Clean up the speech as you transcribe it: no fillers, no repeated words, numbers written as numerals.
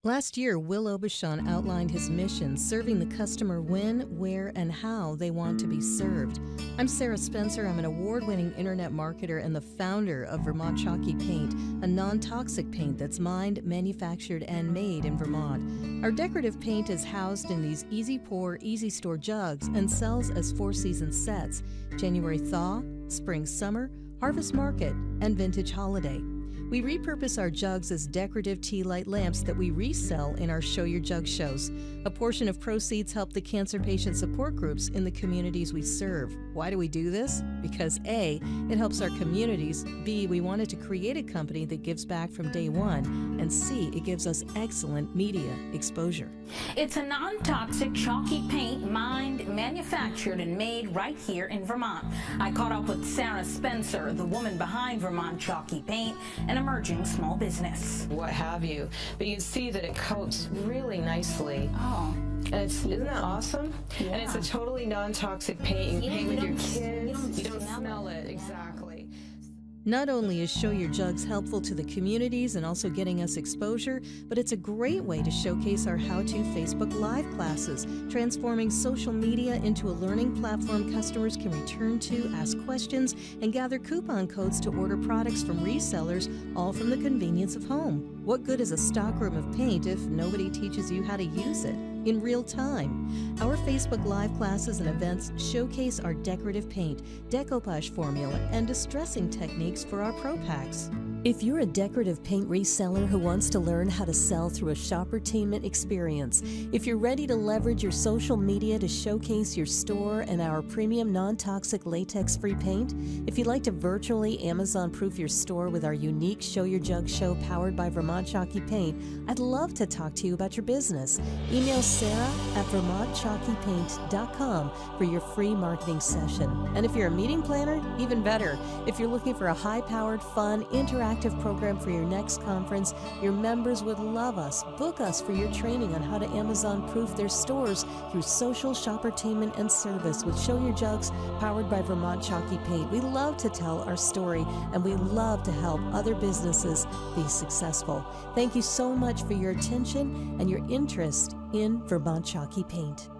Last year, Will Aubuchon outlined his mission, serving the customer when, where, and how they want to be served. I'm Sarah Spencer. I'm an award-winning internet marketer and the founder of Vermont Chalky Paint, a non-toxic paint that's mined, manufactured, and made in Vermont. Our decorative paint is housed in these easy pour, easy store jugs and sells as four-season sets: January thaw, spring summer, harvest market, and vintage holiday. We repurpose our jugs as decorative tea light lamps that we resell in our Show Your Jugs shows. A portion of proceeds help the cancer patient support groups in the communities we serve. Why do we do this? Because A, it helps our communities, B, we wanted to create a company that gives back from day one, and C, it gives us excellent media exposure. It's a non-toxic chalky paint mined, manufactured, and made right here in Vermont. I caught up with Sarah Spencer, the woman behind Vermont Chalky Paint, an emerging small business. What have you, but you see that it coats really nicely. Oh. And isn't that awesome? Yeah. And it's a totally non-toxic paint. You can paint with your kids. You don't smell it. Yeah. Exactly. Not only is Show Your Jugs helpful to the communities and also getting us exposure, but it's a great way to showcase our how-to Facebook Live classes, transforming social media into a learning platform customers can return to, ask questions, and gather coupon codes to order products from resellers, all from the convenience of home. What good is a stockroom of paint if nobody teaches you how to use it in real time? Our Facebook Live classes and events showcase our decorative paint, decoupage formula, and distressing techniques for our pro packs. If you're a decorative paint reseller who wants to learn how to sell through a Shoppertainment experience, if you're ready to leverage your social media to showcase your store and our premium non-toxic latex-free paint, if you'd like to virtually Amazon-proof your store with our unique Show Your Jugs show powered by Vermont Chalky Paint, I'd love to talk to you about your business. Email Sarah at vermontchalkypaint.com for your free marketing session. And if you're a meeting planner, even better. If you're looking for a high-powered, fun, interactive program for your next conference, your members would love us. Book us for your training on how to Amazon-proof their stores through social, Shoppertainment, and service with Show Your Jugs, powered by Vermont Chalky Paint. We love to tell our story, and we love to help other businesses be successful. Thank you so much for your attention and your interest in Vermont Chalky Paint.